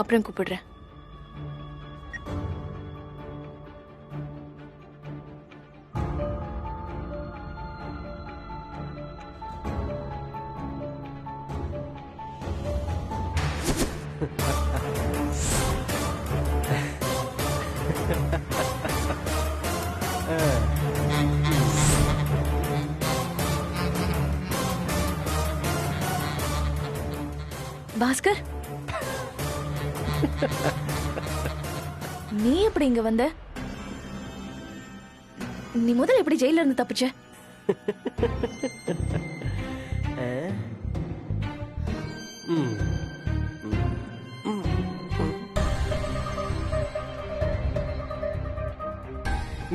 அப்புறம் கூப்பிடுறேன். பாஸ்கர், நீ எப்படி இங்க வந்த? நீ முதல்ல எப்படி ஜெயில இருந்து தப்பிச்ச?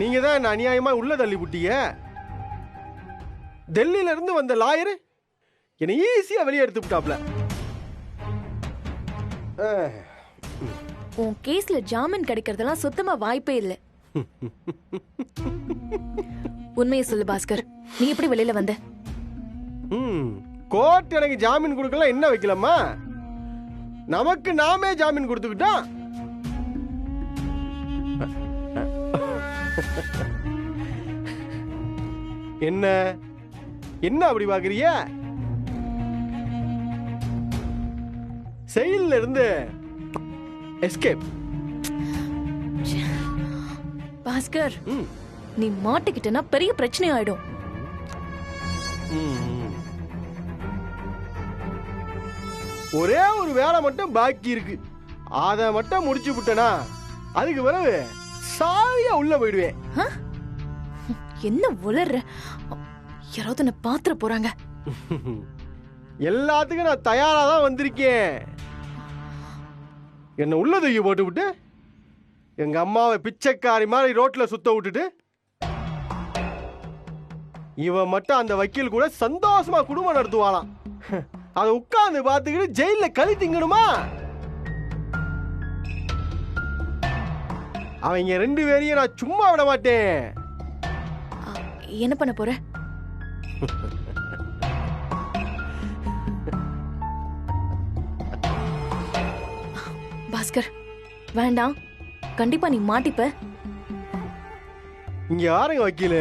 நீங்க தான் அநியாயமா உள்ள தள்ளி விட்டீங்க. டெல்லியில இருந்து வந்த லாயர் என்னை ஈஸியா வெளியே எடுத்து விட்டாப்ல. உன் கேஸ்ல ஜாமீன் கிடைக்கிறதெல்லாம் சுத்தமா வாய்ப்பே இல்ல. உண்மையை சொல்லு பாஸ்கர், நீ எப்படி வெளியில வந்த? கோர்ட் எனக்கு ஜாமீன் கொடுக்கலாம், என்ன வைக்கலாமா? நமக்கு நாமே ஜாமீன் கொடுத்துக்கிட்டோம். என்ன என்ன அப்படி பாக்குறிய? செயல்ல இருந்து எஸ்கேப். பாஸ்கர், நீ மாட்டிக்கிட்டனா பெரிய பிரச்சனை ஆயிடும். ஒரே ஒரு வேலை மட்டும் பாக்கி இருக்கு, அதை மட்டும் முடிச்சு விட்டனா அதுக்கு பிறகு சாவியா உள்ள போயிடுவேன். என்ன உளர்ற? யாராவது என்ன பாத்துற போறாங்க. எல்லாத்துக்கும் நான் தயாரா தான் வந்திருக்கேன். என்ன உள்ள தூக்கி போட்டு விட்டு எங்க அம்மாவை பிச்சைக்காரி மாதிரி ரோட்ல சுத்த விட்டுட்டு இவன் மட்டும் அந்த வக்கீல் கூட சந்தோஷமா குடும்பம் நடத்துவாளாம். அதை உட்கார்ந்து பார்த்துக்கிட்டு ஜெயில களி திங்கணுமா? அவங்க ரெண்டு பேரையும் நான் சும்மா விட மாட்டேன். என்ன பண்ண போற? பாஸ்கர், வேண்டாம், கண்டிப்பா நீ மாட்டிப்ப. இங்க யாருங்க வக்கீலு?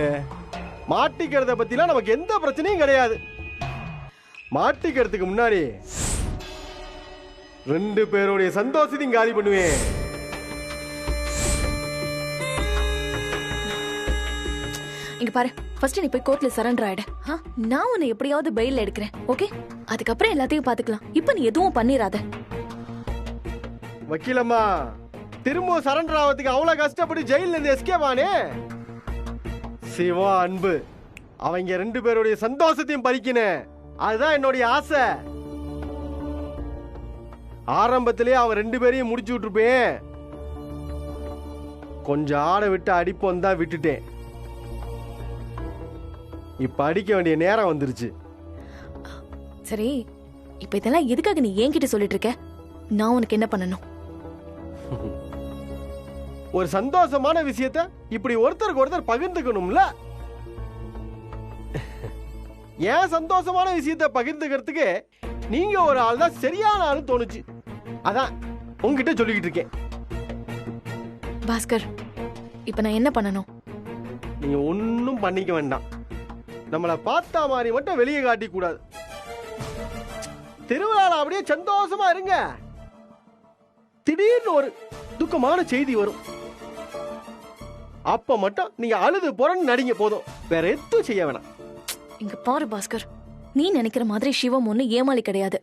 மாட்டிக்கிறத பத்திலாம் நமக்கு எந்த பிரச்சனையும் கிடையாது. மாட்டிக்கிறதுக்கு முன்னாடி ரெண்டு பேருடைய சந்தோஷத்தையும் காலி பண்ணுவேன். இங்க பாரு, ஃபர்ஸ்ட் நீ போய் கோர்ட்ல சரண்டர் ஆயிடு. நான் உன்னை எப்படியாவது பெயில் எடுக்கிறேன், ஓகே? அதுக்கப்புறம் எல்லாத்தையும் பாத்துக்கலாம். இப்ப நீ எதுவும் பண்ணிராத. வக்கீலம்மா, திரும்ப சரண்டர் ஆகிறதுக்கு அவ்வளவு கஷ்டப்பட்டு ஜெயில இருந்து எஸ்கேப் ஆனே. சிவா அன்பு, அவங்க ரெண்டு பேருடைய சந்தோஷத்தையும் பறிக்கணும், அதுதான் என்னுடைய ஆசை. ஆரம்பத்திலேயே அவன் ரெண்டு பேரையும் முடிச்சு விட்டுருப்பேன். கொஞ்சம் ஆட விட்டு அடிப்போம் தான் விட்டுட்டேன். இப்ப அடிக்க வேண்டிய நேரம் வந்துருச்சு. சரி, இப்ப இதெல்லாம் எதுக்காக நீ என்கிட்ட சொல்லிட்டு இருக்க? நான் உனக்கு என்ன பண்ணணும்? ஒரு சந்தோஷமான விஷயத்த இப்படி ஒருத்தருக்கு ஒருத்தர் பகிர்ந்துக்கணும்ல. ஏன் சந்தோஷமான விஷயத்த பகிர்ந்துக்கிறதுக்கு நீங்க ஒரு ஆள் தான் சரியான ஆளு தோணுச்சு. அதான் உங்ககிட்ட சொல்லிக்கிட்டு இருக்கேன். பாஸ்கர், இப்ப நான் என்ன பண்ணணும்? நீங்க ஒன்னும் பண்ணிக்க வேண்டாம். நம்மளை பார்த்தா மாதிரி மட்டும் வெளியே காட்டி கூடாது. திருவிழால அப்படியே சந்தோஷமா இருங்க. திடீர்னு ஒரு துக்கமான செய்தி வரும், அப்ப மட்டும் நீங்க அழுது புறன்னு நடிங்க போதும், வேற எதுவும் செய்ய வேணாம். இங்க பாரு பாஸ்கர், நீ நினைக்கிற மாதிரி சிவம் ஒண்ணு ஏமாளி கிடையாது.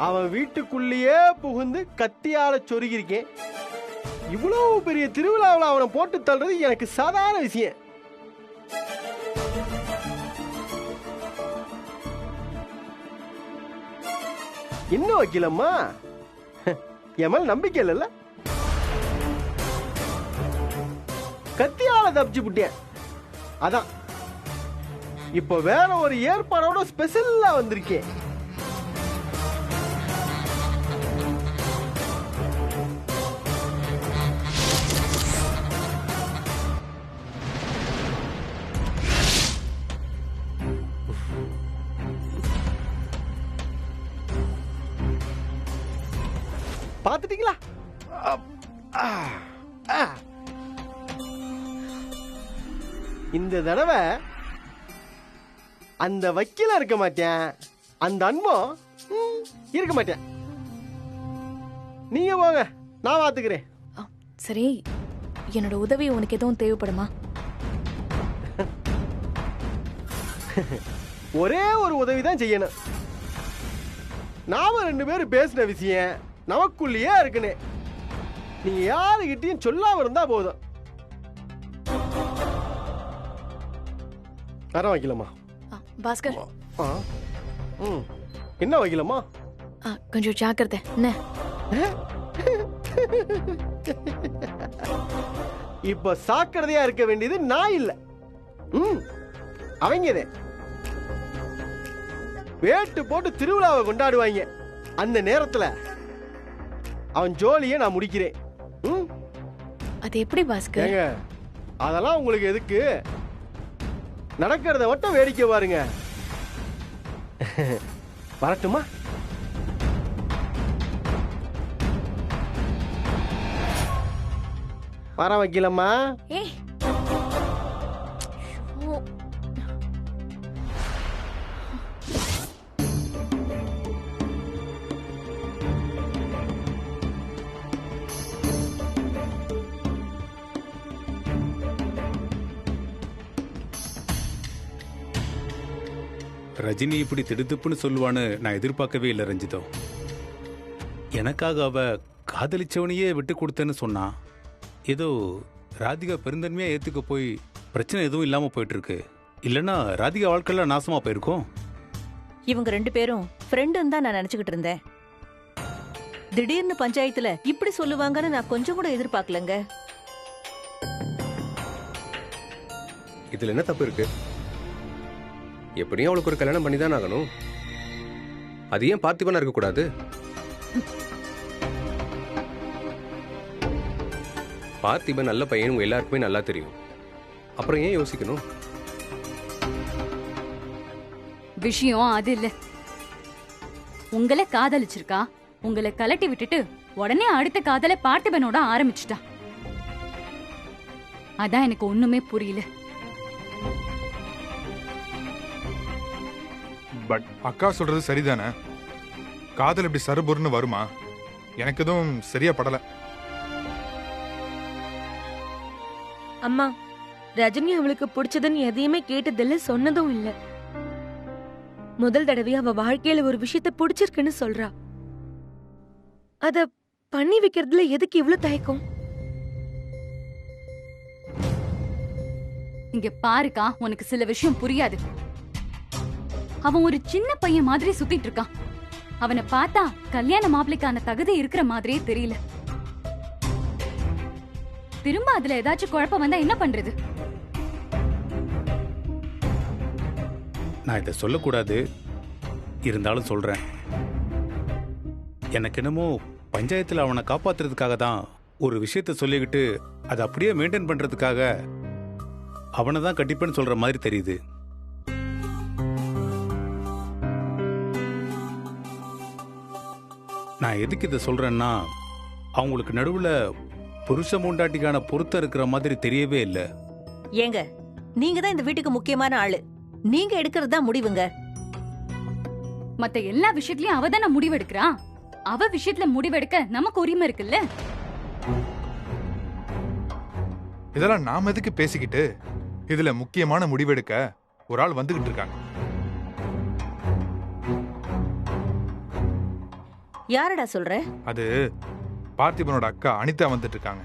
அவன் வீட்டுக்குள்ளேயே புகுந்து கத்தியால சொருகிருக்கேன். இவ்வளவு பெரிய திருவிழாவில் அவனை போட்டு தள்ளுறது எனக்கு சாதாரண விஷயம். என்ன வக்கீலம்மா, என் மேல நம்பிக்கை இல்லைல்ல? கத்தியால தப்பிச்சு விட்டேன். அதான் இப்ப வேற ஒரு ஏற்பாடோட ஸ்பெஷலா வந்திருக்கேன். பாத்துட்டீங்களா? இந்த தடவை அந்த வக்கீல இருக்க மாட்டேன், அந்த அன்பும் இருக்க மாட்டேன். நீங்க போங்க, நான் பாத்துக்கிறேன். சரி, என்னோட உதவி உனக்கு எதுவும் தேவைப்படுமா? ஒரே ஒரு உதவி தான் செய்யணும். நாம 2 பேரும் பேசின விஷயம் நமக்குள்ளேயே இருக்குன்னு நீங்க யாருகிட்டயும் சொல்லாம இருந்தா போதும். வர வைக்கலாமா? பாஸ்கர், என்ன வைக்கலாமா? கொஞ்சம் ஜாக்கிரதை என்ன. இப்ப சாக்கிரதையா இருக்க வேண்டியது நான் இல்ல, அவங்கதே. வேட்டு போட்டு திருவிழாவை கொண்டாடுவாங்க. அந்த நேரத்துல அவன் ஜோலியை நான் முடிக்கிறேன். அது எப்படி பாஸ்கர்? ஏங்க, அதெல்லாம் உங்களுக்கு எதுக்கு? நடக்கிறத மட்டும் வேடிக்கை பாருங்க. வரட்டுமா? வர வைக்கலம்மா. ரஜினி இப்படி திடுத்துப்புன்னு சொல்லுவான்னு நான் எதிர்பார்க்கவே இல்லை ரஞ்சிதோ. எனக்காக அவ காதலிச்சவனையே விட்டு கொடுத்தேன்னு சொன்னா. ஏதோ ராதிகா பெருந்தன்மையா ஏத்துக்க போய் பிரச்சனை எதுவும் இல்லாம போயிட்டு இருக்கு. இல்லைன்னா ராதிகா வாழ்க்கையில நாசமா போயிருக்கும். இவங்க 2 பேரும் ஃப்ரெண்டுன்னு தான் நான் நினைச்சுக்கிட்டு இருந்தேன். திடீர்னு பஞ்சாயத்துல இப்படி சொல்லுவாங்கன்னு நான் கொஞ்சம் கூட எதிர்பார்க்கலங்க. இதுல என்ன தப்பு இருக்கு? எப்படியும் அவளுக்கு ஒரு கல்யாணம் பண்ணி தான் ஆகணும். அது ஏன் பார்த்திபனா இருக்கக்கூடாது? பார்த்திபன் நல்ல பையன் உங்க எல்லாருக்குமே நல்லா தெரியும். அப்புறம் ஏன் யோசிக்கணும்? விஷயம் அது இல்ல. உங்களை காதலிச்சிருக்கா, உங்களை கலட்டி விட்டுட்டு உடனே அடுத்த காதலை பார்த்திபனோட ஆரம்பிச்சுட்டா. அதான் எனக்கு ஒண்ணுமே புரியல. பட் அக்கா சொல்றது சரிதானே? காதல் இப்படி சருபுருன்னு வருமா? எனக்கு எதுவும் சரியா படல. அம்மா, ரஜினி அவளுக்கு பிடிச்சதுன்னு எதையுமே கேட்டதில்ல, சொன்னதும் இல்ல. முதல் தடவை அவ வாழ்க்கையில ஒரு விஷயத்த பிடிச்சிருக்குன்னு சொல்றா. அத பண்ணி வைக்கிறதுல எதுக்கு இவ்வளவு தயக்கம்? இங்க பாருக்கா, உனக்கு சில விஷயம் புரியாது. அவன் ஒரு சின்ன பையன் மாதிரி சுத்திட்டு இருக்கான். அவனை பார்த்தா கல்யாண மாப்பிளைக்கான தகுதி இருக்கிற மாதிரியே தெரியல. திரும்ப அதுல ஏதாச்சும் குழப்பம் வந்தா என்ன பண்றது? நான் இதை சொல்லக்கூடாது, இருந்தாலும் சொல்றேன். எனக்கு என்னமோ பஞ்சாயத்துல அவனை காப்பாத்துறதுக்காக தான் ஒரு விஷயத்த சொல்லிக்கிட்டு அதை அப்படியே மெயின்டைன் பண்றதுக்காக அவனை தான் கட்டிப்பேன்னு சொல்ற மாதிரி தெரியுது. நான் எதுக்கு இதை சொல்றேன்னா, அவங்களுக்கு நடுவுல புருஷ மூண்டாட்டிக்கான பொருத்தம் இருக்கிற மாதிரி தெரியவே இல்லை. ஏங்க, நீங்க தான் இந்த வீட்டுக்கு முக்கியமான ஆளு. நீங்க எடுக்கிறது தான் முடிவுங்க. மத்த எல்லா விஷயத்திலயும் அவ தானே முடிவெடுக்கிறா. அவ விஷயத்துல முடிவெடுக்க நமக்கு உரிமை இருக்குல்ல. இதெல்லாம் நாம எதுக்கு பேசிக்கிட்டு? இதுல முக்கியமான முடிவெடுக்க ஒரு ஆள் வந்துகிட்டு இருக்காங்க. யாரடா சொல்ற? அது பார்த்திபனோட அக்கா அனிதா வந்துட்டு இருக்காங்க.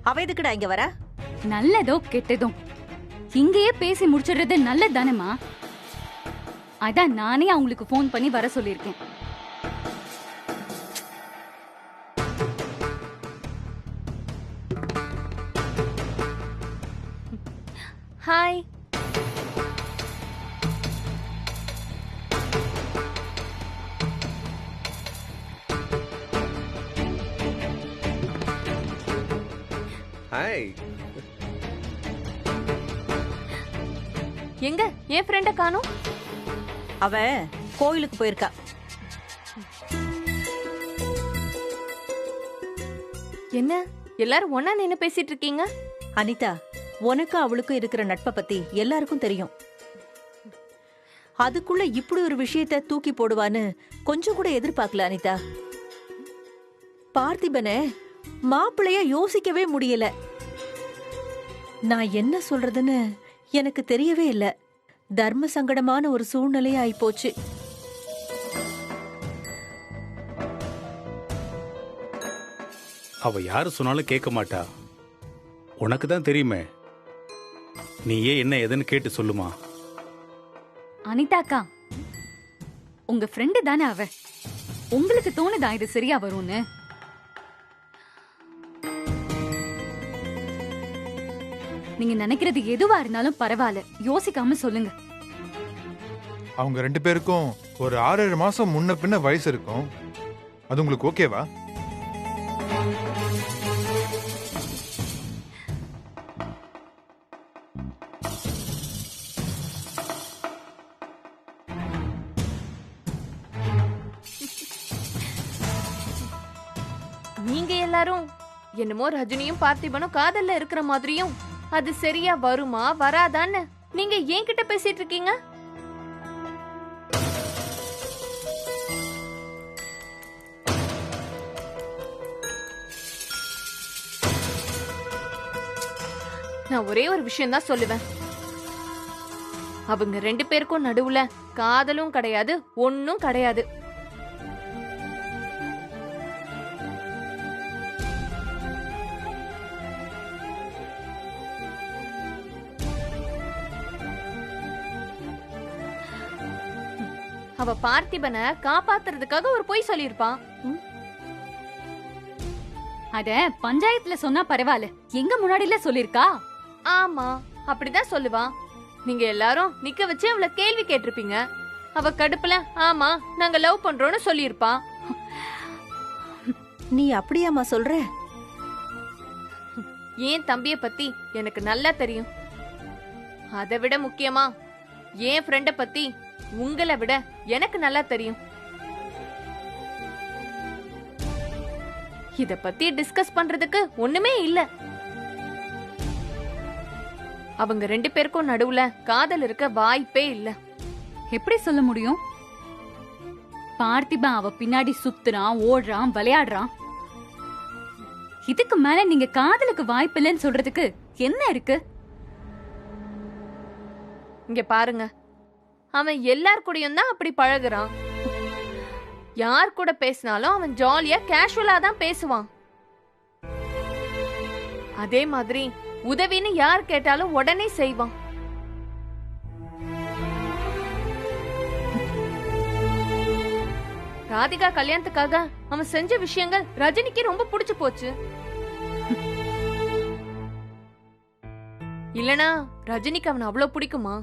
அவ எதுக்குடா இங்க வரா? நல்லதோ கெட்டதோ இங்கேயே பேசி முடிச்சிடுறது நல்லது தானேமா. அதான் நானே அவங்களுக்கு போன் பண்ணி வர சொல்லியிருக்கேன். ஹாய். ஹாய். எங்க என் ஃப்ரெண்ட காணோம்? அவ கோயிலுக்கு போயிருக்கா. என்ன எல்லாரும் ஒண்ணா நின்னு பேசிட்டு இருக்கீங்க? அனிதா, உனக்கு அவளுக்கும் இருக்கிற நட்பை பத்தி எல்லாருக்கும் தெரியும். அதுக்குள்ள இப்படி ஒரு விஷயத்த தூக்கி போடுவான்னு கொஞ்சம் கூட எதிர்பார்க்கல அனிதா. பார்த்திபனை மாப்பிள்ளைய யோசிக்கவே முடியல. நான் என்ன சொல்றதுன்னு எனக்கு தெரியவே இல்ல. தர்ம சங்கடமான ஒரு சூழ்நிலையா ஆயிப்போச்சு. அவ யாரு சொன்னாலும் கேட்க மாட்டா. உனக்கு தான் தெரியுமே. நீயே என்ன எதுன்னு கேட்டு சொல்லுமா. அனிதாக்கா, உங்க ஃப்ரெண்டு தானே அவ. உங்களுக்கு தோணுதா இது சரியா வரும்னு? நீங்க நினைக்கிறது எதுவா இருந்தாலும் பரவாயில்ல, யோசிக்காம சொல்லுங்க. அவங்க 2 பேருக்கும் ஒரு 6-7 மாசம் முன்ன பின்ன வயசு இருக்கும். அது உங்களுக்கு ஓகேவா? நீங்க எல்லாரும் என்னமோ ரஜினியும் பார்த்திபனும் காதல்ல இருக்கிற மாதிரியும் அது சரியா வருமா வராதான்னு நீங்க என்கிட்ட பேசிட்டு இருக்கீங்க. நான் ஒரே ஒரு விஷயம் தான் சொல்லுவேன். அவங்க 2 பேருக்கும் நடுவுல காதலும் கிடையாது, ஒன்னும் கிடையாது. அவ பார்த்திபனை காப்பாத்துறதுக்காக ஒரு பொய் சொல்லிருப்பான். அத பஞ்சாயத்துல சொன்னா பரவாயில்ல, எங்க முன்னாடில சொல்லிருக்கா? ஆமா, அப்படிதான் சொல்லுவா. நீங்க எல்லாரும் நிக்க வச்சு அவள கேள்வி கேட்டிருப்பீங்க. அவ கடுப்புல ஆமா நாங்க லவ் பண்றோம்னு சொல்லிருப்பா. நீ அப்படியாமா சொல்ற? ஏன் தம்பிய பத்தி எனக்கு நல்லா தெரியும். அதை விட முக்கியமா என் ஃப்ரெண்ட பத்தி உங்களை விட எனக்கு நல்லா தெரியும். இத பத்தி டிஸ்கஸ் பண்றதுக்கு ஒண்ணுமே இல்ல. அவங்க 2 பேருக்கும் நடுவுல காதல் இருக்க வாய்ப்பே இல்ல. எப்படி சொல்ல முடியும்? பார்த்திபன் அவ பின்னாடி சுத்துறான், ஓடுறான், விளையாடுறான். இதுக்கு மேல நீங்க காதலுக்கு வாய்ப்பு இல்லைன்னு சொல்றதுக்கு என்ன இருக்கு? இங்க பாருங்க, அவன் எல்லார் கூடயும் தான் அப்படி பழகுறான். யார் கூட பேசினாலும் அவன் ஜாலியா கேஷுவலா தான் பேசுவான். அதே மாதிரி உதவின்னு யார் கேட்டாலும் உடனே செய்வான். ராதிகா கல்யாணத்துக்காக அவன் செஞ்ச விஷயங்கள் ரஜினிக்கு ரொம்ப பிடிச்சு போச்சு. இல்லனா ரஜினிக்கு அவன் அவ்வளவு பிடிக்குமா?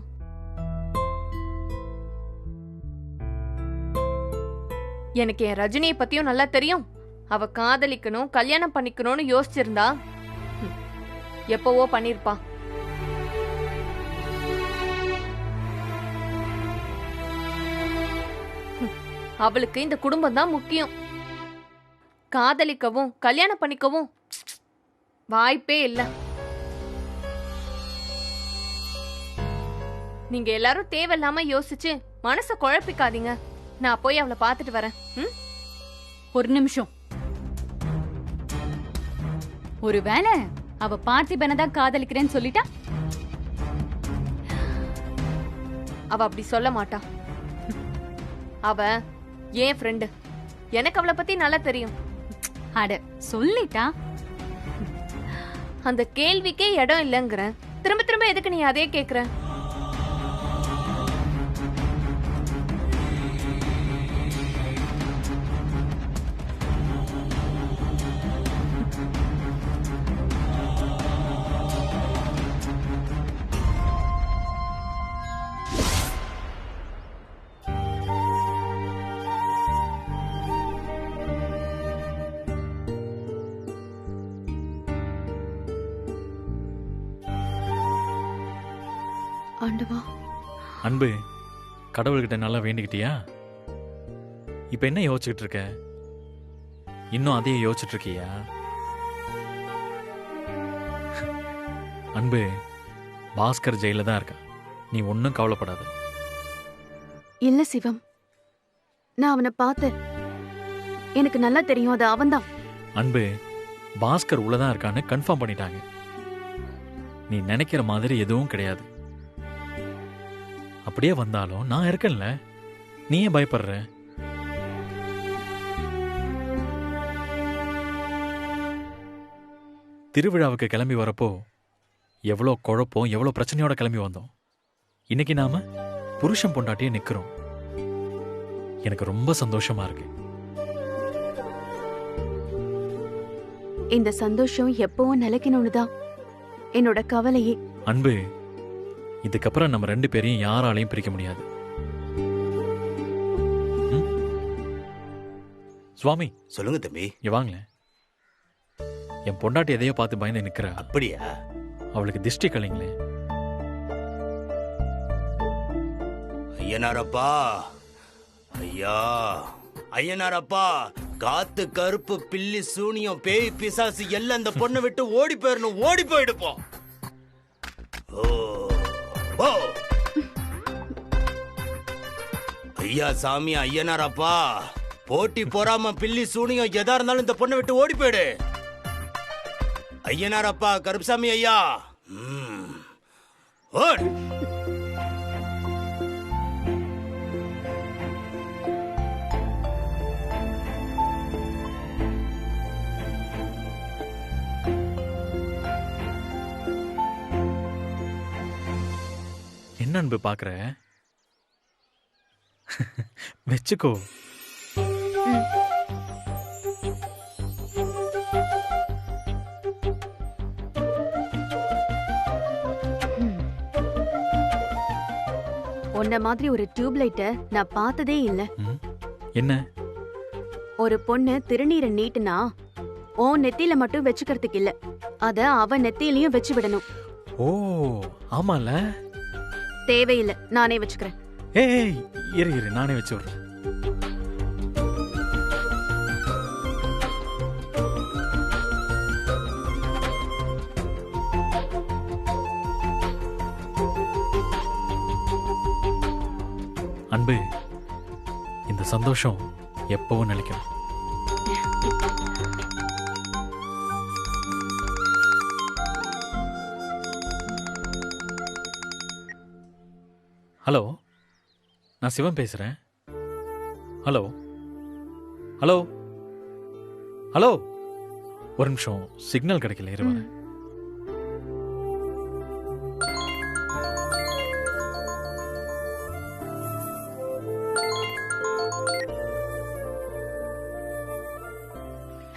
எனக்கு என் ரஜினியை பத்தியும் நல்லா தெரியும். அவ காதலிக்கணும், கல்யாணம் பண்ணிக்கணும்னு யோசிச்சிருந்தா எப்பவோ பண்ணிருப்பா. அவளுக்கு இந்த குடும்பம் தான் முக்கியம். காதலிக்கவும் கல்யாணம் பண்ணிக்கவும் வாய்ப்பே இல்ல. நீங்க எல்லாரும் தேவையில்லாம யோசிச்சு மனச குழப்பிக்காதீங்க. நான் போய் அவளை பாத்துட்டு வரேன். ஒரு நிமிஷம். ஒருவேளை அவ பார்த்திபனை தான் காதலிக்கிறேன்னு சொல்லிட்டா? அவ அப்படி சொல்ல மாட்டா. அவ ஏன் ஃப்ரெண்டு. எனக்கு அவளை பத்தி நல்லா தெரியும். அட சொல்லிட்டா? அந்த கேள்விக்கே இடம் இல்லைங்கிற. திரும்ப திரும்ப எதுக்கு நீ அதே கேக்குற? ஆண்டவா, அன்பே, கடவுள்கிட்ட நல்லா வேண்டிக்கிட்டியா? இப்ப என்ன யோசிச்சுட்டு இருக்க? இன்னும் அதையே யோசிச்சுட்டு இருக்கியா? அன்பு, பாஸ்கர் ஜெயில தான் இருக்க. நீ ஒன்னும் கவலைப்படாத. இல்ல சிவம், நான் அவனை பார்த்தேன். எனக்கு நல்லா தெரியும் அது அவன்தான். அன்பு, பாஸ்கர் உள்ளதான் இருக்கான்னு கன்ஃபார்ம் பண்ணிட்டாங்க. நீ நினைக்கிற மாதிரி எதுவும் கிடையாது. அப்படியே வந்தாலும் நான் இருக்கேன்ல, நீ ஏன் பயப்படுற? திருவிழாவுக்கு கிளம்பி வரப்போ எவ்வளோ குழப்பம், எவ்வளோ பிரச்சனையோட கிளம்பி வந்தோம். இன்னைக்கு நாம புருஷன் பொண்டாட்டியே நிக்கிறோம். எனக்கு ரொம்ப சந்தோஷமா இருக்கு. இந்த சந்தோஷம் எப்பவும் நிலைக்கணும்னு தான் என்னோட கவலையே. அன்பு, இதுக்கப்புறம் நம்ம 2 பேரையும் யாராலையும் பிரிக்க முடியாது. சுவாமி, சொல்லுங்க தம்பி. இங்க வாங்களேன். என் பொண்டாட்டி எதையோ பார்த்து பயந்து நிக்கிறா. அப்படியா? அவளுக்கு திஷ்டி கலைங்களே. ஐயனாரப்பா, ஐயா ஐயனாரப்பா, காத்து கருப்பு பில்லி சூனியம் பேய் பிசாசு எல்லாம் இந்த பொண்ணை விட்டு ஓடி போயிடணும். ஓடி போயிடுப்போம். ஐயா சாமி, ஐயனாரப்பா, போட்டி பொறாம பில்லி சூனியம் எதா இருந்தாலும் இந்த பொண்ணை விட்டு ஓடி போயிடு. ஐயனாரப்பா, கருப்புசாமி ஐயா. ஓடு. என்ன அன்பு பாக்குற? வச்சுக்கோ. உன்ன மாதிரி ஒரு டியூப் லைட்ட நான் பார்த்ததே இல்ல. என்ன? ஒரு பொண்ணு திருநீரை நீட்டுனா உன் நெத்தியில மட்டும் வச்சுக்கிறதுக்கு இல்ல, அத அவ நெத்தியிலையும் வச்சு விடணும். ஓ ஆமால. தேவையில்லை, நானே வச்சுக்கிறேன். ஏய் இரு இரு, நானே வச்சு விடுறேன். அன்பு, இந்த சந்தோஷம் எப்பவும் நிலைக்கும். ஹலோ, நான் சிவன் பேசுறேன். ஹலோ ஹலோ ஹலோ, ஒரு நிமிஷம், சிக்னல் கிடைக்கல, இரு வரேன்.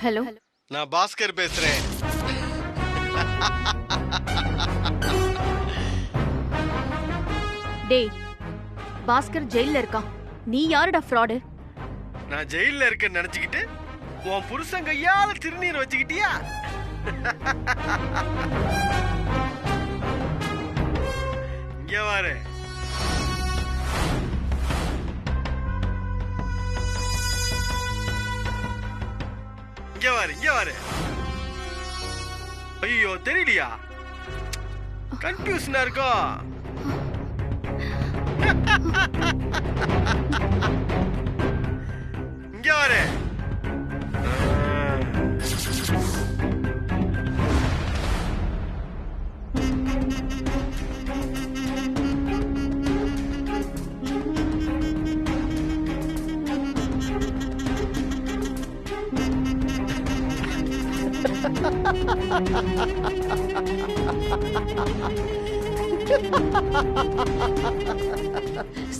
ஹலோ, நான் பாஸ்கர் பேசுறேன். டேய், பாஸ்கர் ஜெயில்ல இருக்கான். நீ யாருடா ஃப்ராடு? நான் ஜெயில்ல இருக்கேன்னு நினைச்சுக்கிட்டு உன் புருஷன் கையால திருநீர் வச்சுக்கிட்டியா? இங்க வாரு. இங்க வாரு, இங்க வாரு. ஐயோ, தெரியலையா? கன்ஃபியூஷனா இருக்கும். இங்க வாரு.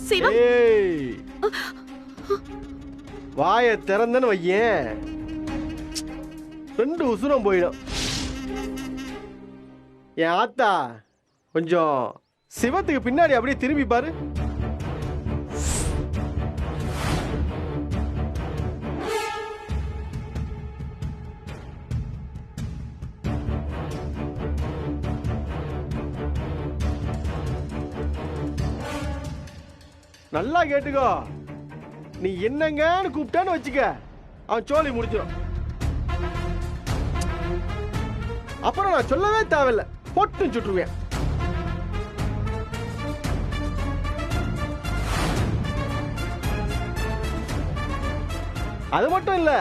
சிவம், வாய திறந்தன்னு வையேன், 2 உசுரம் போயிடும். என் ஆத்தா, கொஞ்சம் சிவத்துக்கு பின்னாடி அப்படியே திரும்பி பாரு. நல்லா கேட்டுக்கோ, நீ என்னங்கன்னு கூப்பிட்டான்னு வச்சுக்க, அவன் சோலி முடிச்சிடும். அப்புறம் நான் சொல்லவே தேவையில்ல, பொட்டு சுட்டுருவேன். அது மட்டும் இல்ல,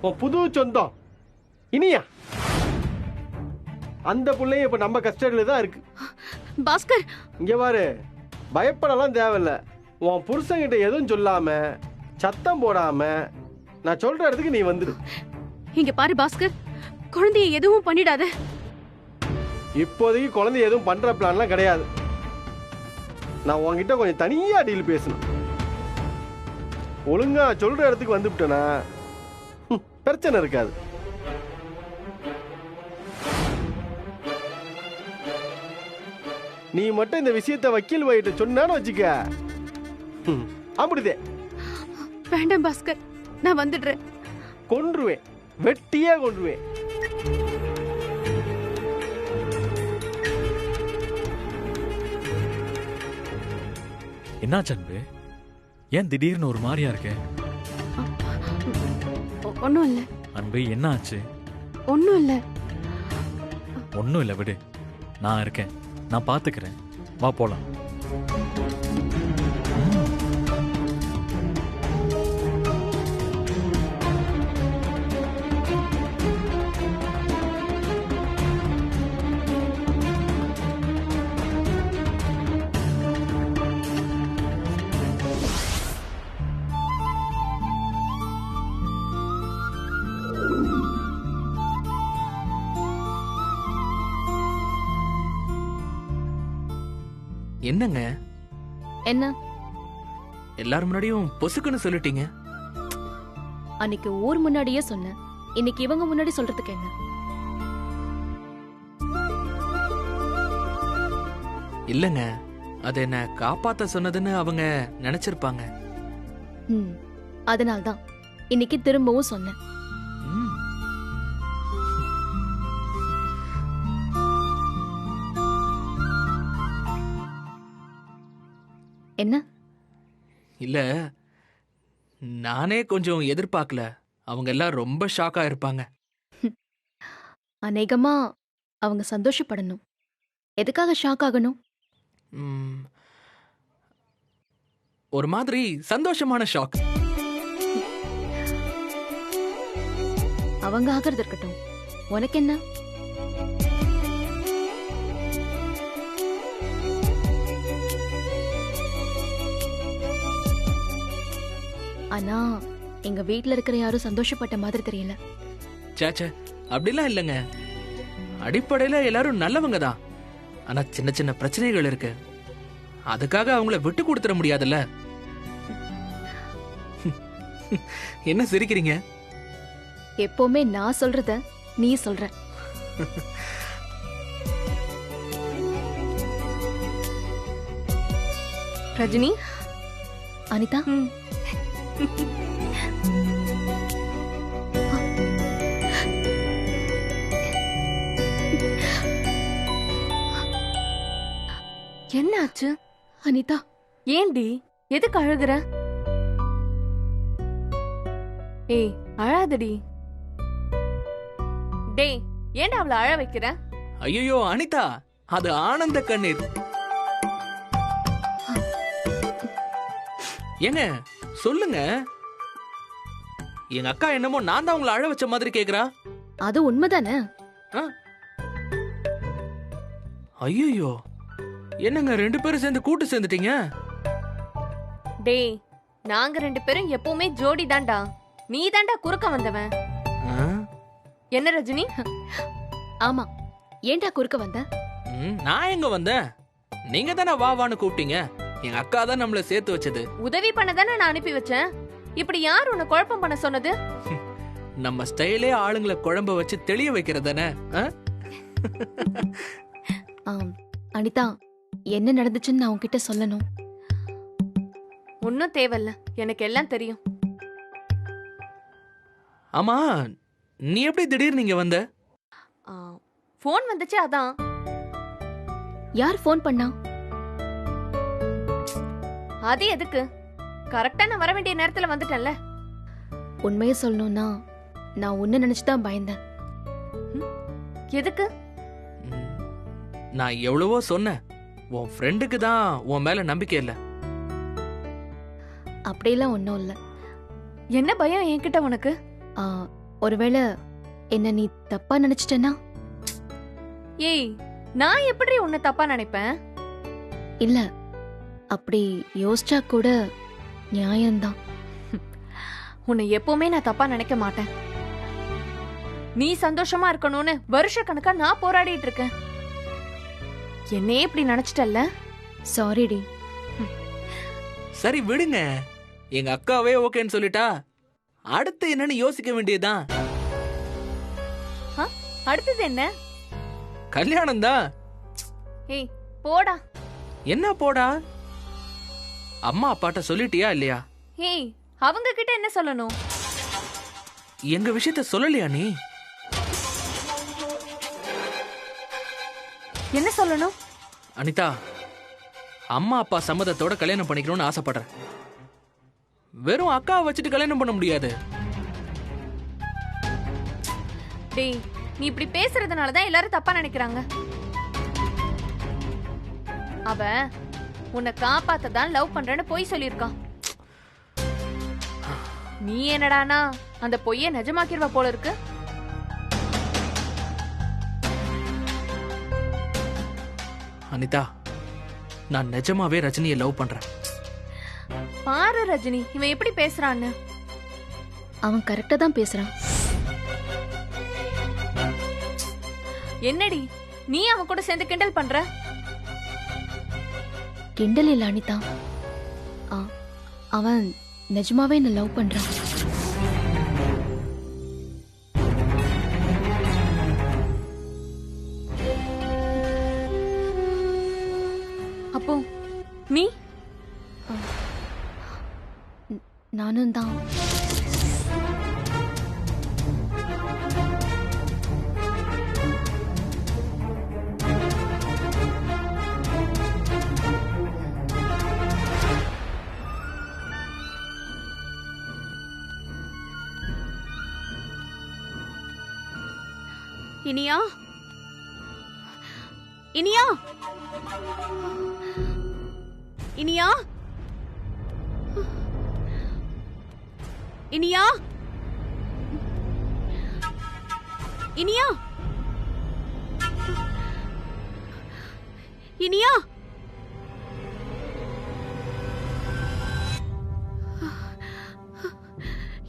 உன் புது சொந்தம் இனியா, அந்த பிள்ளையும் இப்ப நம்ம கஸ்டடியில தான் இருக்கு. பாஸ்கர், இங்க பாரு, பயப்படலாம் தேவையில்ல. உன் புருஷன்கிட்ட எதுவும் சொல்லாம சத்தம் போடாம நான் சொல்ற இடத்துக்கு நீ வந்துடு. இங்க பாரு பாஸ்கர், குழந்தைய எதுவும் பண்ணிடாத. இப்போதைக்கு குழந்தை எதுவும் பண்ற பிளான்லாம் கிடையாது. நான் உன்கிட்ட கொஞ்சம் தனியா டீல் பேசணும். ஒழுங்கா சொல்ற இடத்துக்கு வந்துவிட்டேனா பிரச்சனை இருக்காது. நீ மட்டும் இந்த விஷயத்தை வக்கீல் வைகிட்ட சொன்னான்னு வச்சுக்க, அப்படிதே. வேண்டாம் பாஸ்கர், நான் வந்துடுறேன். கொன்றுவேன், வெட்டியே கொன்றுவேன். என்னாச்சு அன்பு? ஏன் திடீர்னு ஒரு மாதிரியா இருக்கு? ஒன்னும் இல்ல அன்பு, என்ன ஆச்சு? ஒன்னும் இல்ல. ஒன்னும் இல்ல, விடு, நான் இருக்கேன், நான் பாத்துக்கிறேன். வா போலாம். என்னங்க என்ன? எல்லாரும் முன்னாடியும் பொசுக்குன்னு சொல்லிட்டீங்க. அன்னைக்கு ஊர் முன்னாடியே சொன்னேன், இன்னைக்கு இவங்க முன்னாடி சொல்றதுக்கு என்ன? இல்லங்க, அது என்ன காப்பாத்த சொன்னதுன்னு அவங்க நினைச்சிருப்பாங்க. அதனால்தான் இன்னைக்கு திரும்பவும் சொன்னேன். என்ன? இல்ல, நானே கொஞ்சம் எதிர்பார்க்கல. அவங்க எல்லாம் ரொம்ப ஷாக்கா இருப்பாங்க. அநேகமா அவங்க சந்தோஷப்படணும். எதுக்காக ஷாக் ஆகணும்? ஒரு மாதிரி சந்தோஷமான ஷாக். அவங்க ஆகிறது இருக்கட்டும், உனக்கு என்ன? ஆனா எங்க வீட்ல இருக்கிற யாரும் சந்தோஷப்பட்ட மாதிரி தெரியல. சேச்சே, அப்படிலாம் இல்லைங்க. அடிப்படையில எல்லாரும் நல்லவங்க தான். ஆனா சின்ன சின்ன பிரச்சனைகள் இருக்கு. அதுக்காக அவங்கள விட்டு கொடுத்துட முடியாதுல்ல. என்ன சிரிக்கிறீங்க? எப்பவுமே நான் சொல்றத நீ சொல்ற. ரஜினி, அனிதா, என்ன ஆச்சு? அனிதா, ஏண்டி எதுக்கு அழுகுற? ஏய், அழாதடி. டேய், ஏன்டா அவளை அழ வைக்கிற? ஐயோ அனிதா, அது ஆனந்த கண்ணீர். ஏங்க சொல்லுங்க. எங்க அக்கா என்னமோ நான் தான் உங்களை அழ வச்ச மாதிரி கேக்குறா. அது உண்மைதானே? ஐயோ, என்னங்க ரெண்டு பேரும் சேர்ந்து கூட்டு சேர்ந்துட்டீங்க? டேய், நாங்க ரெண்டு பேரும் எப்பவுமே ஜோடி தான்டா. நீ தான்டா குறுக்க வந்தவன். என்ன ரஜினி? ஆமா, ஏன்டா குறுக்க வந்த? நான் எங்க வந்தேன்? நீங்க தானே வா வான்னு கூப்பிட்டீங்க. எங்க அக்கா தான் நம்மள சேர்த்து வச்சது. உதவி பண்ண தானே நான் அனுப்பி வச்சேன். இப்படி யார் உன்னை குழப்பம் பண்ண சொன்னது? நம்ம ஸ்டைலே ஆளுங்களை குழம்ப வச்சு தெளிய வைக்கிறதானே. அனிதா, என்ன நடந்துச்சுன்னு நான் உன்கிட்ட சொல்லணும். ஒன்னும் தேவையில்ல, எனக்கு எல்லாம் தெரியும். ஆமா, நீ எப்படி திடீர்னு நீங்க வந்த? போன் வந்துச்சு, அதான். யார் போன் பண்ணா? அது எதுக்கு? கரெக்டா நான் வர வேண்டிய நேரத்துல வந்துட்டேன்ல. உண்மையை சொல்லணும்னா நான் உன்னை நினைச்சுதான் பயந்தேன். எதுக்கு? நான் எவ்வளவோ சொன்னேன், உன் ஃப்ரெண்டுக்கு தான் உன் மேல நம்பிக்கை இல்ல. அப்படியெல்லாம் ஒன்றும் இல்லை. என்ன பயம் என்கிட்ட உனக்கு? ஒருவேளை என்ன நீ தப்பா நினைச்சிட்டேன்னா? ஏய், நான் எப்படி உன்னை தப்பா நினைப்பேன்? இல்ல, அப்படி யோசிச்சா கூட நியாயம்தான். உன்னை எப்பவுமே நான் தப்பா நினைக்க மாட்டேன். நீ சந்தோஷமா இருக்கணும்னு வருஷ கணக்கா நான் போராடிட்டு இருக்கேன். என்னையே இப்படி நினைச்சிட்டல்ல? சாரிடி. சரி விடுங்க, எங்க அக்காவே ஓகேன்னு சொல்லிட்டா அடுத்து என்னன்னு யோசிக்க வேண்டியதுதான். அடுத்தது என்ன? கல்யாணம் தான். ஏய் போடா. என்ன போடா? அம்மா அப்பாட்ட சொல்லிட்டியா இல்லையா? ஏய், அவங்க கிட்ட என்ன சொல்லணும்? எங்க விஷயத்த சொல்லலையா நீ? என்ன சொல்லணும்? அனிதா, அம்மா அப்பா சம்மதத்தோட கல்யாணம் பண்ணிக்கணும்னு ஆசைப்படுறேன். வெறும் அக்காவை வச்சுட்டு கல்யாணம் பண்ண முடியாது. டேய், நீ இப்படி பேசுறதுனாலதான் எல்லாரும் தப்பா நினைக்கிறாங்க. அவ உன்னை காப்பாத்ததான் லவ் பண்றேன்னு பொய் சொல்லிருக்கான். நீ என்னடானா அந்த பொய்ய நிஜமாக்கிடுவா போல இருக்கு. அனிதா, நான் நிஜமாவே ரஜினியை லவ் பண்றேன். பாரு ரஜினி, இவன் எப்படி பேசுறான்னு. அவன் கரெக்டா தான் பேசுறான். என்னடி நீ அவன் கூட சேர்ந்து கிண்டல் பண்ற? கிண்டல் இல்ல அனிதா, அவன் நிஜமாவே என்ன லவ் பண்றான். அப்போ நீ? நானும் தான். இனியா, இனியா, இனியா, இனியா, இனியா, இனியா,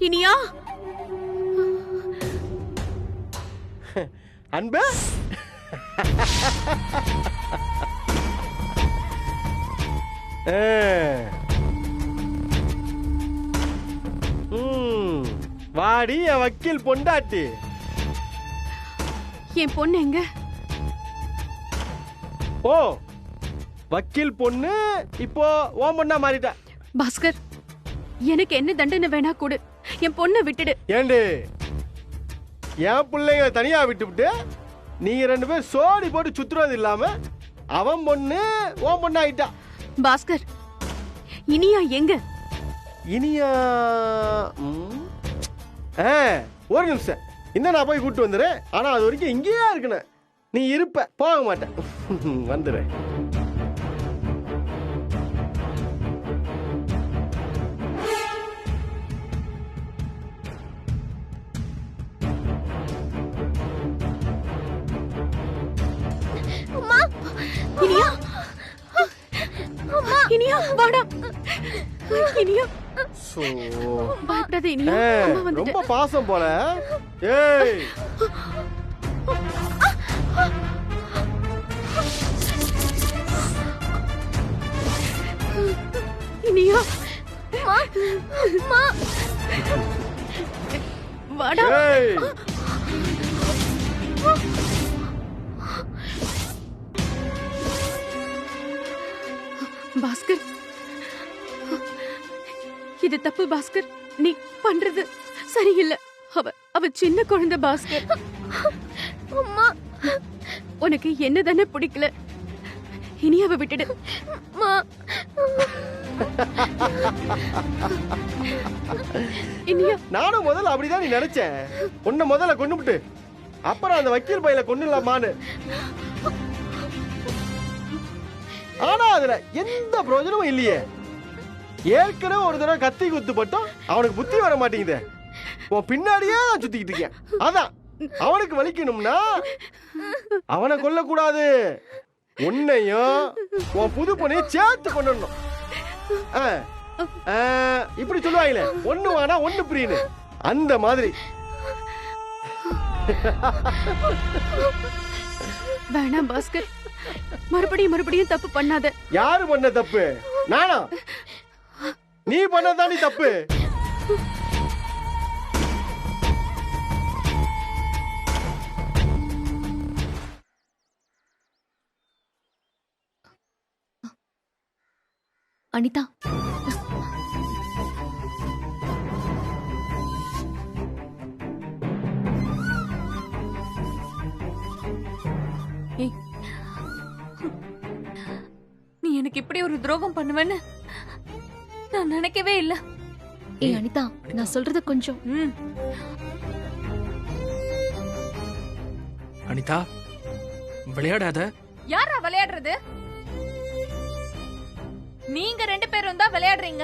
இனியா. அன்பு, வாடி என் வக்கீல் பொண்டாட்டி. என் பொண்ணு எங்க? ஓ, வக்கீல் பொண்ணு இப்போ ஓம் பொண்ணா மாறிட்டா. பாஸ்கர், எனக்கு என்ன தண்டனை வேணா கொடு, என் பொண்ணை விட்டுடு. ஏண்டி, என் பிள்ளைங்களை தனியா விட்டுவிட்டு நீங்க ரெண்டு பேரும் சோடி போட்டு சுத்துறது இல்லாம அவன் பொண்ணு ஓம் பொண்ணு ஆயிட்டா. பாஸ்கர், இனியா எங்க? இனியா ஒரு நிமிஷம், இன்னும் நான் போய் கூட்டு வந்துடுறேன். ஆனா அது வரைக்கும் இங்கேயே இருக்கணும். நீ இருப்ப, போக மாட்டேன். வந்துடுறேன். இனியா, இனியா வாடா. இனியா, பயப்படாத இனியா, அம்மா வந்துட்டேன். ரொம்ப பாசம் போல. ஏய், இனியா, வாடா. ஏய், பாஸ்கர், இது தப்பு பாஸ்கர். நீ பண்றது சரியில்லை. அவ சின்ன குழந்தை பாஸ்கர். அம்மா, உனக்கு என்ன தானே பிடிக்கல? இனி அவ விட்டுடு. நானும் முதல்ல அப்படிதான் நீ நினைச்சேன். உன்னை முதல்ல கொண்டுபிட்டு அப்புறம் அந்த வக்கீல் பையில கொண்டுலாமான்னு. ஆனா அதுல எந்த பிரயோஜனமும் இல்லையே. ஏற்கனவே ஒரு தடவை கத்தி குத்து பட்டும் அவனுக்கு புத்தி வர மாட்டேங்குது. உன் பின்னாடியே நான் சுத்திக்கிட்டு இருக்கேன். அதான் அவனுக்கு வலிக்கணும்னா அவனை கொல்லக்கூடாது, உன்னையும் உன் புது பொண்ணையும் சேர்த்து கொண்டுடணும். இப்படி சொல்லுவாங்களே, ஒண்ணு வானா ஒண்ணு பிரியுன்னு, அந்த மாதிரி. வேணாம் பாஸ்கர், மறுபடியும் தப்பு பண்ணாத. யாரு பண்ண தப்பு? நானா? நீ பண்ணதானே தப்பு. அனிதா, நீ எனக்கு இப்படி ஒரு துரோகம் பண்ணுவேன்னு நான் நினைக்கவே இல்ல. அனிதா, நான் சொல்றது கொஞ்சம். அனிதா, விளையாடாத. யாரா விளையாடுறது? நீங்க 2 பேரும் தான் விளையாடுறீங்க.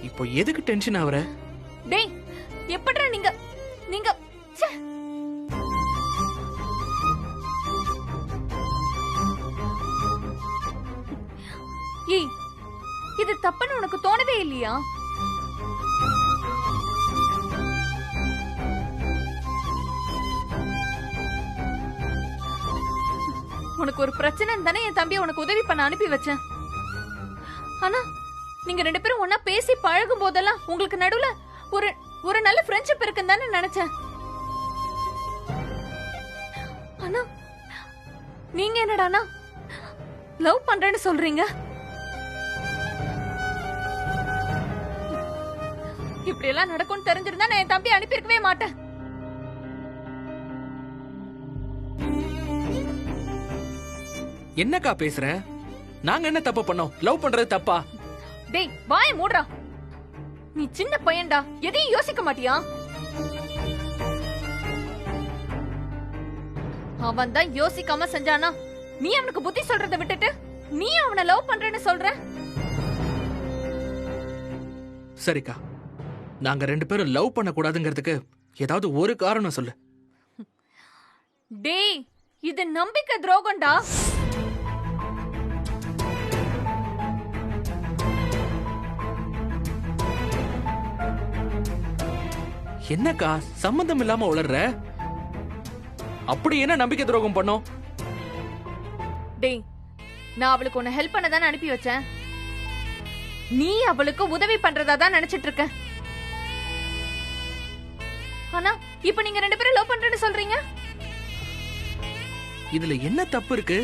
இப்போ எதுக்கு டென்ஷன் ஆவற? டேய், எப்படிடா நீங்க ச்சே. ஏய், இது தப்புன்னு உனக்கு தோணவே இல்லையா? உனக்கு ஒரு பிரச்சனை தானே என் தம்பியை உனக்கு உதவி பண்ண அனுப்பி வச்சேன். ஆனா நீங்க 2 பேரும் ஒன்னா பேசி பழகும் போதெல்லாம் உங்களுக்கு நடுவுல ஒரு நல்ல ஃப்ரெண்ட்ஷிப் இருக்குன்னு தானே நினைச்சேன். ஆனா நீங்க என்னடானா லவ் பண்றேன்னு சொல்றீங்க. இப்படி எல்லாம் நடக்கும்னு தெரிஞ்சிருந்தா நான் என் தம்பி அனுப்பியிருக்கவே மாட்டேன். என்னக்கா பேசுற? நாங்க என்ன தப்பு பண்ணோம்? லவ் பண்றது தப்பா? டேய், வாயை மூடுறா. நீ சின்ன பையன்டா, எதையும் யோசிக்க மாட்டியா? அவன் தான் யோசிக்காம செஞ்சானா நீ அவனுக்கு புத்தி சொல்றதை விட்டுட்டு நீ அவனை லவ் பண்றேன்னு சொல்ற? சரிக்கா, நாங்க 2 பேரும் லவ் பண்ண கூடாதுங்கிறதுக்கு ஏதாவது ஒரு காரணம் சொல்லு. டேய், இது நம்பிக்கை துரோகம்டா. என்னக்கா சம்பந்தம் இல்லாம உளர்ற? அப்படி என்ன நம்பிக்கை துரோகம் பண்ணோம்? டேய், நான் அவளுக்கு உன்னை ஹெல்ப் பண்ண தானே அனுப்பி வச்சேன். நீ அவளுக்கு உதவி பண்றதா தான் நினைச்சிட்டு இருக்க. ஆனா இப்ப நீங்க 2 பேரும் லவ் பண்றேன்னு சொல்றீங்க. இதுல என்ன தப்பு இருக்கு?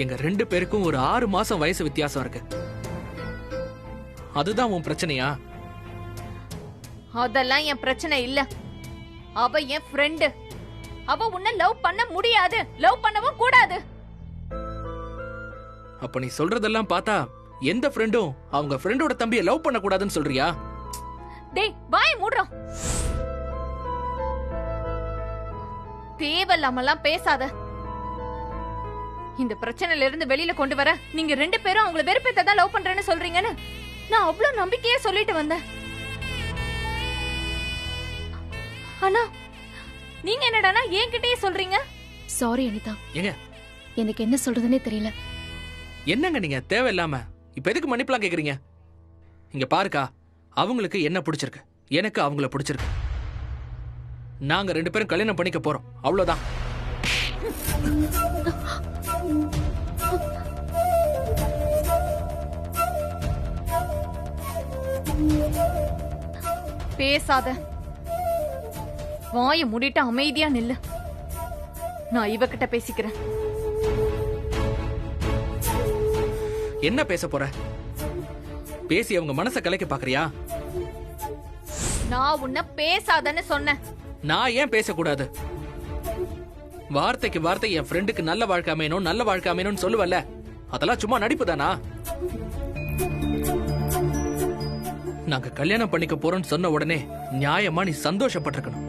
எங்க 2 பேருக்கும் ஒரு 6 மாசம் வயசு வித்தியாசம் இருக்கு. அதுதான் உன் பிரச்சனையா? அதெல்லாம் என் பிரச்சனை இல்ல. அவ என் ஃப்ரெண்டு. அவ உன்னை லவ் பண்ண முடியாது, லவ் பண்ணவும் கூடாது. அப்ப நீ சொல்றதெல்லாம் பார்த்தா எந்த ஃப்ரெண்டும் அவங்க ஃப்ரெண்டோட தம்பியை லவ் பண்ண கூடாதுன்னு சொல்றியா? டேய், வாயை மூடுறா. தேவையில்லாமலாம் பேசாத. இந்த பிரச்சனையில இருந்து வெளியில கொண்டு வர நீங்க 2 பேரும் அவங்கள வெறுப்பேத்தான் லவ் பண்றேன்னு சொல்றீங்கன்னு நான் அவ்வளவு நம்பிக்கையா சொல்லிட்டு வந்தேன். ஆனா நீங்க என்னடானா என்கிட்டயே சொல்றீங்க. சாரி அனிதா, ஏங்க எனக்கு என்ன சொல்றதுன்னே தெரியல. என்னங்க நீங்க தேவையில்லாம இப்ப எதுக்கு மன்னிப்புலாம் கேக்குறீங்க? இங்க பாருக்கா, அவங்களுக்கு என்ன பிடிச்சிருக்கு, எனக்கு அவங்கள பிடிச்சிருக்கு. நாங்க 2 பேரும் கல்யாணம் பண்ணிக்க போறோம், அவ்வளவுதான். பேசாத. வாயை மூடிட்டு அமைதியா நில்லு. நான் இவகிட்ட பேசிக்கிறேன். என்ன பேச போற? பேசி அவங்க மனசை கலைக்க பாக்குறியா? நான் உன்னை பேசாதன்னு சொன்னேன். நான் ஏன் பேசக்கூடாது? வார்த்தைக்கு வார்த்தை என் ஃப்ரெண்டுக்கு நல்ல வாழ்க்கை அமையணும், நல்ல வாழ்க்கை அமையணும்னு சொல்லுவல்ல, அதெல்லாம் சும்மா நடிப்பு தானா? நாங்க கல்யாணம் பண்ணிக்க போறோம்னு சொன்ன உடனே நியாயமா நீ சந்தோஷப்பட்டிருக்கணும்.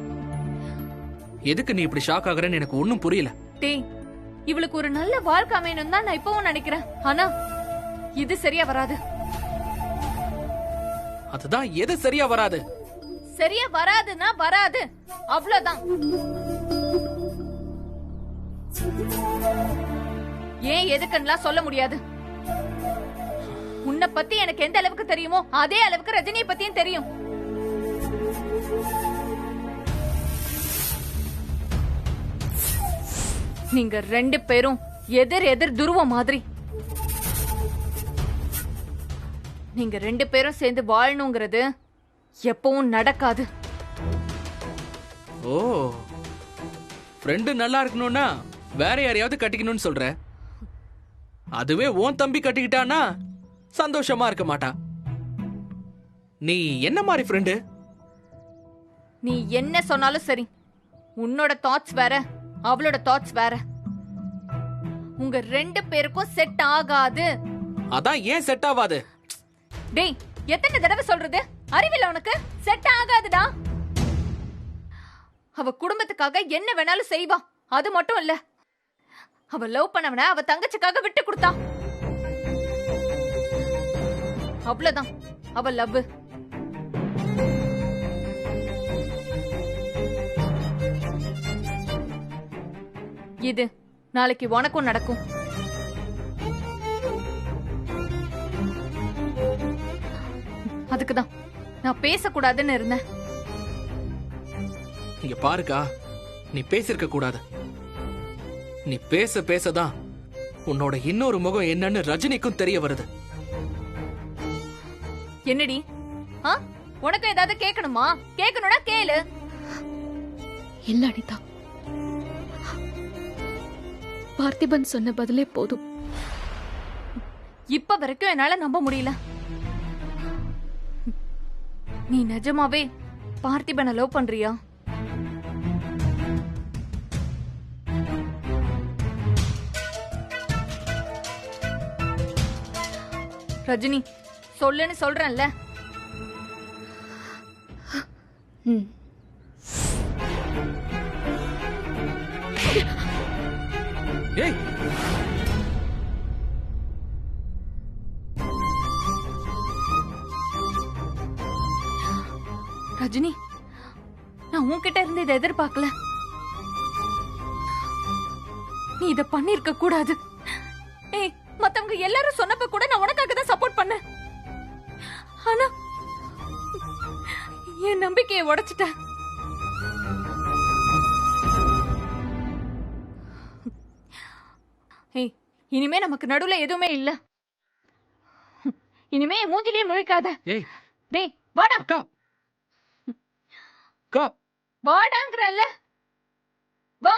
எதுக்கு நீ இப்படி ஷாக் ஆகுறேன்னு எனக்கு ஒன்னும் புரியல. டேய், இவளுக்கு ஒரு நல்ல வாழ்க்கை அமையணும் தான் நான் இப்பவும் நினைக்கிறேன். ஆனா இது சரியா வராது. அதுதான் எது சரியா வராது? சரியா வராதுன்னா வராது, அவ்வளவுதான். ஏன் எதுக்குன்னுலாம் சொல்ல முடியாது. உன்னை பத்தி எனக்கு எந்த அளவுக்கு தெரியுமோ அதே அளவுக்கு ரஜினியை பத்தியும் தெரியும். நீங்க 2 பேரும் எதிர் எதிர் துருவம் மாதிரி. நீங்க 2 பேரும் சேர்ந்து வாழணுங்கிறது எப்பவும் நடக்காது. ஓ, ஃப்ரெண்டு நல்லா இருக்கணும்னா வேற யாரையாவது கட்டிக்கணும்னு சொல்ற. அதுவே உன் தம்பி கட்டிக்கிட்டானா சந்தோஷமா இருக்க மாட்டா. நீ என்ன மாதிரி ஃப்ரெண்டு? நீ என்ன சொன்னாலும் சரி, உன்னோட தாட்ஸ் வேற, அவளோட தாட்ஸ் வேற. உங்க 2 பேருக்கும் செட் ஆகாது. அதான் ஏன் செட் ஆகாது? டேய், எத்தனை தடவை சொல்றது? அறிவில்ல உனக்கு? செட் ஆகாதுடா. அவ குடும்பத்துக்காக என்ன வேணாலும் செய்வா. அது மட்டும் இல்ல, அவ லவ் பண்ணவன அவ தங்கச்சிக்காக விட்டு கொடுத்தா. அவ்வளவுதான் அவ லவ். இது நாளைக்கு உனக்கும் நடக்கும். அதுக்குதான் நான் பேசக்கூடாதுன்னு இருந்தேன். இங்க பாருக்கா, நீ பேசிருக்க கூடாது. நீ பேச பேசதான் உன்னோட இன்னொரு முகம் என்னன்னு ரஜினிக்கும் தெரிய வருது. என்னடி, உனக்கு ஏதாவது கேட்கணுமா? கேட்கணும்னா கேளு. இல்ல அனிதா, பார்த்திபன் சொன்ன பதிலே போதும். இப்ப வரைக்கும் என்னால நம்ப முடியல. நீ நிஜமாவே பார்த்திபனை லவ் பண்றியா? ரஜினி, சொல்லுன்னு சொல்றேன்ல. ஏய், ரஜினி, நான் உன்கிட்ட இருந்து இதை எதிர்பார்க்கல. நீ இத பண்ணிருக்க கூடாது. ஏய், மத்தவங்க எல்லாரும் சொன்னப்ப கூட நான் உனக்காக தான் சப்போர்ட் பண்ணேன். ஆனா என் நம்பிக்கையை உடைச்சிட்ட. ஏய், இனிமே நமக்கு நடுவுல எதுவுமே இல்ல. இனிமே மூஞ்சிலேயே முழிக்காத. ஏய், டேய் வாடா. அக்கா, அக்கா, வாடாங்கறல்ல, வா.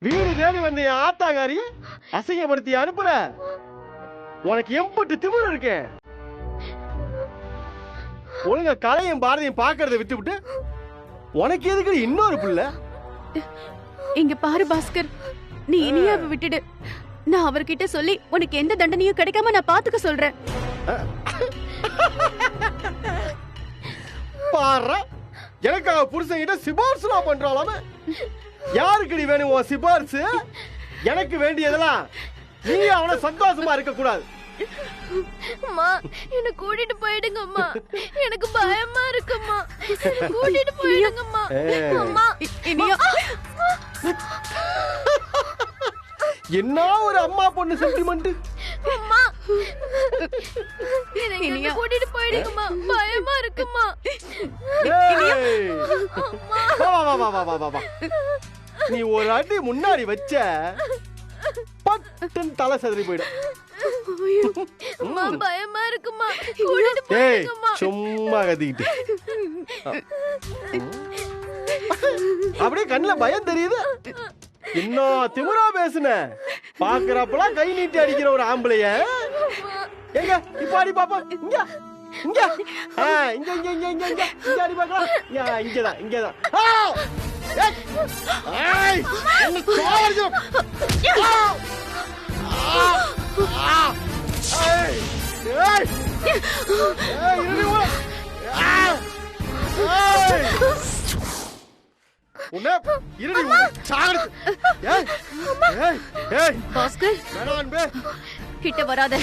வீடு தேடி வந்த என் ஆத்தாகாரி அசிங்கப்படுத்தி அனுப்புற. உனக்கு எம்பட்டு திமிரு இருக்கு. ஒழுங்கா கலையும் பாரதியும் பாக்குறத விட்டுவிட்டு உனக்கு எதுக்கு இன்னொரு புள்ள? இங்க பாரு பாஸ்கர், நீ இனியாவை விட்டுடு. நான் அவர்கிட்ட சொல்லி உனக்கு எந்த தண்டனையும் கிடைக்காம நான் பாத்துக்க சொல்றேன். பாரு, எனக்காக புருஷன் கிட்ட சிபாரிசுலாம் பண்றாளாமே. யாருக்கு நீ வேணும் உன் சிபாரிசு? எனக்கு வேண்டியதெல்லாம் நீ அவனை சந்தோஷமா இருக்க கூடாது. அம்மா என்ன கூட்டிட்டு போயிடுங்கம்மா, எனக்கு பயமா இருக்கும்மா, கூட்டிட்டு போயிடுங்கம்மா. அம்மா இனியா என்ன ஒரு அம்மா பொண்ணு சென்டிமெண்ட். அம்மா என்ன கூட்டிட்டு போயிடுங்கம்மா, பயமா இருக்கும்மா. நீ ஒரு அடி முன்னாடி வச்ச பட்டுன்னு தலை சதுரி போயிடும். அம்மா பயமா இருக்கும்மா, கூட்டிட்டு போயிடுங்கம்மா. சும்மா கத்திக்கிட்டு அப்படியே கண்ணுல பயம் தெரியுது. இன்னும் திமிரா பேசுன, பாக்குறப்பெல்லாம் கை நீட்டி அடிக்கிற ஒரு ஆம்பளைய எங்க இப்ப அடி பாப்பா. இங்க இங்க இங்க இங்க இங்க இங்க இங்க இங்க அடி பாக்கலாம். இங்கதான் இங்கதான். பாஸ்கர் கிட்ட வராத,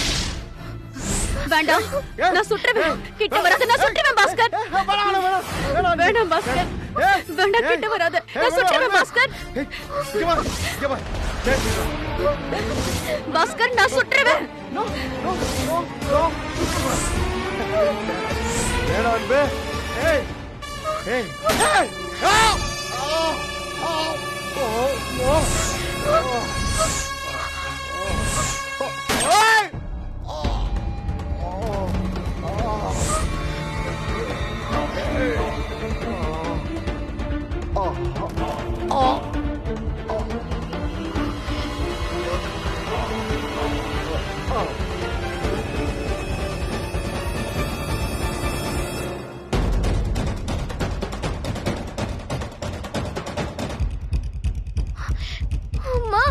வேண்டாம் நான் சுட்டுறேன். கிட்ட வராத, நான் சுட்டுறேன் பாஸ்கர். வேண்டாம் பாஸ்கர், வேண்டாம் கிட்ட வராத, நான் சுட்டுறேன் பாஸ்கர். பாஸ்கர் நான் சுட்டுறேன். அம்மா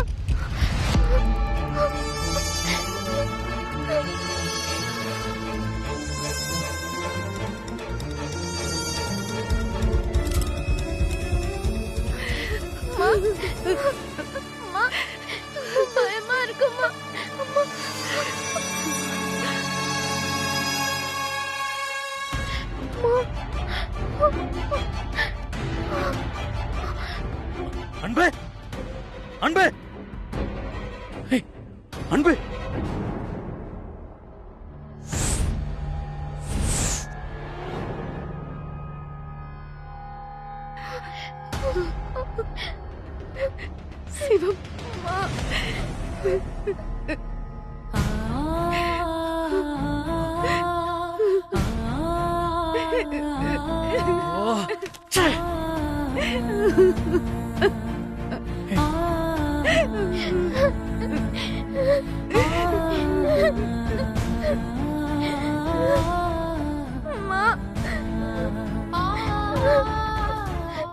அம்மா பயமா இருக்குமா? அன்பு அன்பு அன்பு சிவம் ஓ